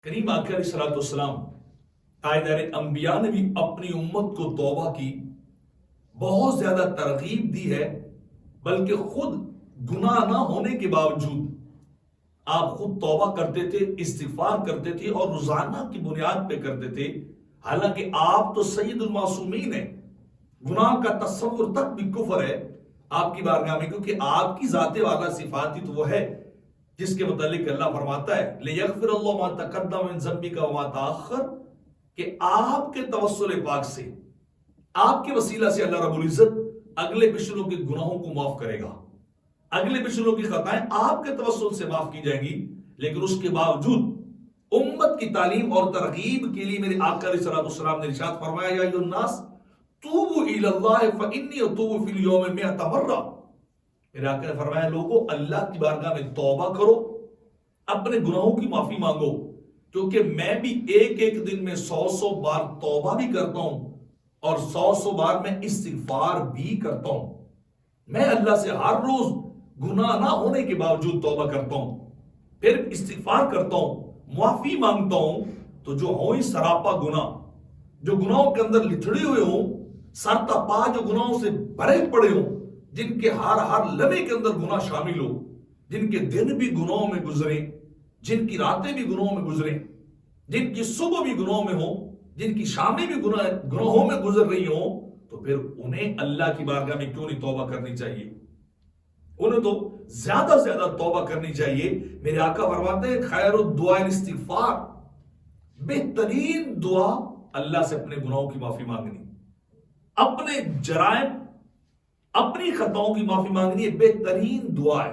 کریم آقا علیہ الصلوۃ والسلام تاجدار انبیاء نے بھی اپنی امت کو توبہ کی بہت زیادہ ترغیب دی ہے، بلکہ خود گناہ نہ ہونے کے باوجود آپ خود توبہ کرتے تھے، استغفار کرتے تھے اور روزانہ کی بنیاد پہ کرتے تھے، حالانکہ آپ تو سید المعصومین ہیں۔ گناہ کا تصور تک بھی کفر ہے آپ کی بارگاہ میں، کیونکہ آپ کی ذات والا صفات ہی تو وہ ہے جس کے متعلق اللہ فرماتا ہے لِيَغْفِرَ اللَّهُ مَا تَقَدَّمَ مِن ذَنبِكَ وَمَا تَأَخَّرَ، کہ آپ کے توسل پاک سے، آپ کے وسیلہ سے اللہ رب العزت اگلے پچھلوں کے گناہوں کو معاف کرے گا، اگلے پچھلوں کی خطائیں آپ کے توسل سے معاف کی جائیں گی۔ لیکن اس کے باوجود امت کی تعلیم اور ترغیب کے لیے میرے آقا علیہ الصلوۃ والسلام نے ارشاد فرمایا یا ایھا الناس توبوا الی اللہ فانی اتوب فی اليوم 100 مرہ۔ میرے آقا نے فرمایا لوگوں اللہ کی بارگاہ میں توبہ کرو، اپنے گناہوں کی معافی مانگو، کیونکہ میں بھی ایک ایک دن میں 100 بار توبہ بھی کرتا ہوں اور 100 بار میں استغفار بھی کرتا ہوں۔ میں اللہ سے ہر روز گناہ نہ ہونے کے باوجود توبہ کرتا ہوں، پھر استغفار کرتا ہوں، معافی مانگتا ہوں، تو جو ہوئی سراپا گناہ، جو گناہوں کے اندر لتھڑے ہوئے ہوں، سر تا پا جو گناہوں سے بھرے پڑے ہوں، جن کے ہر لمحے کے اندر گناہ شامل ہو، جن کے دن بھی گناہوں میں گزرے، جن کی راتیں بھی گناہوں میں گزریں، جن کی صبح بھی گناہوں میں ہوں، جن کی شامیں بھی گناہوں میں گزر رہی ہوں، تو پھر انہیں اللہ کی بارگاہ میں کیوں نہیں توبہ کرنی چاہیے؟ انہیں تو زیادہ سے زیادہ توبہ کرنی چاہیے۔ میرے آقا فرماتے ہیں خیر الدعاء الاستغفار، بہترین دعا اللہ سے اپنے گناہوں کی معافی مانگنی، اپنے جرائم، اپنی خطاؤں کی معافی مانگنی، بہترین دعا ہے۔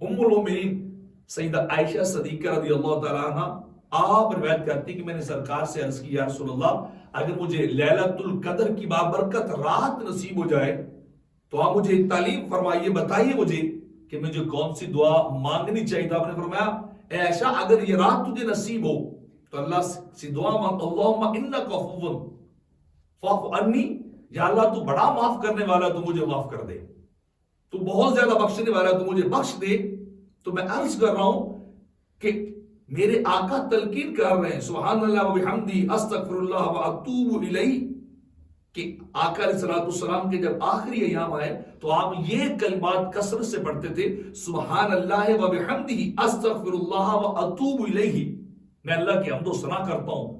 ام المومنین سیدہ عائشہ صدیقہ رضی اللہ تعالیٰ عنہ آپ روایت کرتی کہ میں نے سرکار سے عرض کی یا رسول اللہ اگر مجھے لیلۃ القدر کی بابرکت رات نصیب ہو جائے تو آپ مجھے تعلیم فرمائیے، بتائیے مجھے کہ مجھے کون سی دعا مانگنی چاہیے۔ آپ نے فرمایا اے عائشہ اگر یہ رات تجھے نصیب ہو تو اللہ سے دعا مانگ اللہم انک عفو فاعف عنی، یا اللہ تو بڑا معاف کرنے والا، تو مجھے معاف کر دے، تو بہت زیادہ بخشنے والا، تو مجھے بخش دے۔ تو میں عرض کر رہا ہوں کہ میرے آقا تلقین کر رہے ہیں سبحان اللہ و بحمدی استغفر اللہ و اتوب الیہ، کہ آقا علیہ الصلوۃ والسلام کے جب آخری ایام آئے تو آپ یہ کلمات کثرت سے پڑھتے تھے سبحان اللہ و بحمدہ استغفر اللہ و اتوب الیہ، میں اللہ کی حمد و ثنا کرتا ہوں،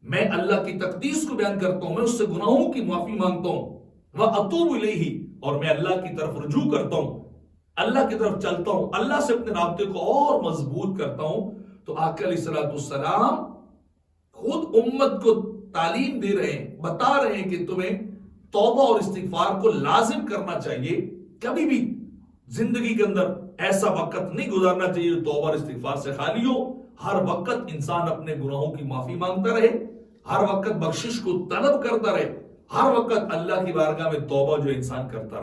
میں اللہ کی تقدیس کو بیان کرتا ہوں، میں اس سے گناہوں کی معافی مانگتا ہوں، وَأَتُوبُ إِلَيْهِ، اور میں اللہ کی طرف رجوع کرتا ہوں، اللہ کی طرف چلتا ہوں، اللہ سے اپنے رابطے کو اور مضبوط کرتا ہوں۔ تو آقا علیہ الصلوۃ والسلام خود امت کو تعلیم دے رہے ہیں، بتا رہے ہیں کہ تمہیں توبہ اور استغفار کو لازم کرنا چاہیے، کبھی بھی زندگی کے اندر ایسا وقت نہیں گزارنا چاہیے جو توبہ اور استغفار سے خالی ہو۔ ہر وقت انسان اپنے گناہوں کی معافی مانگتا رہے، ہر وقت بخشش کو طلب کرتا رہے، ہر وقت اللہ کی بارگاہ میں توبہ جو انسان کرتا رہے۔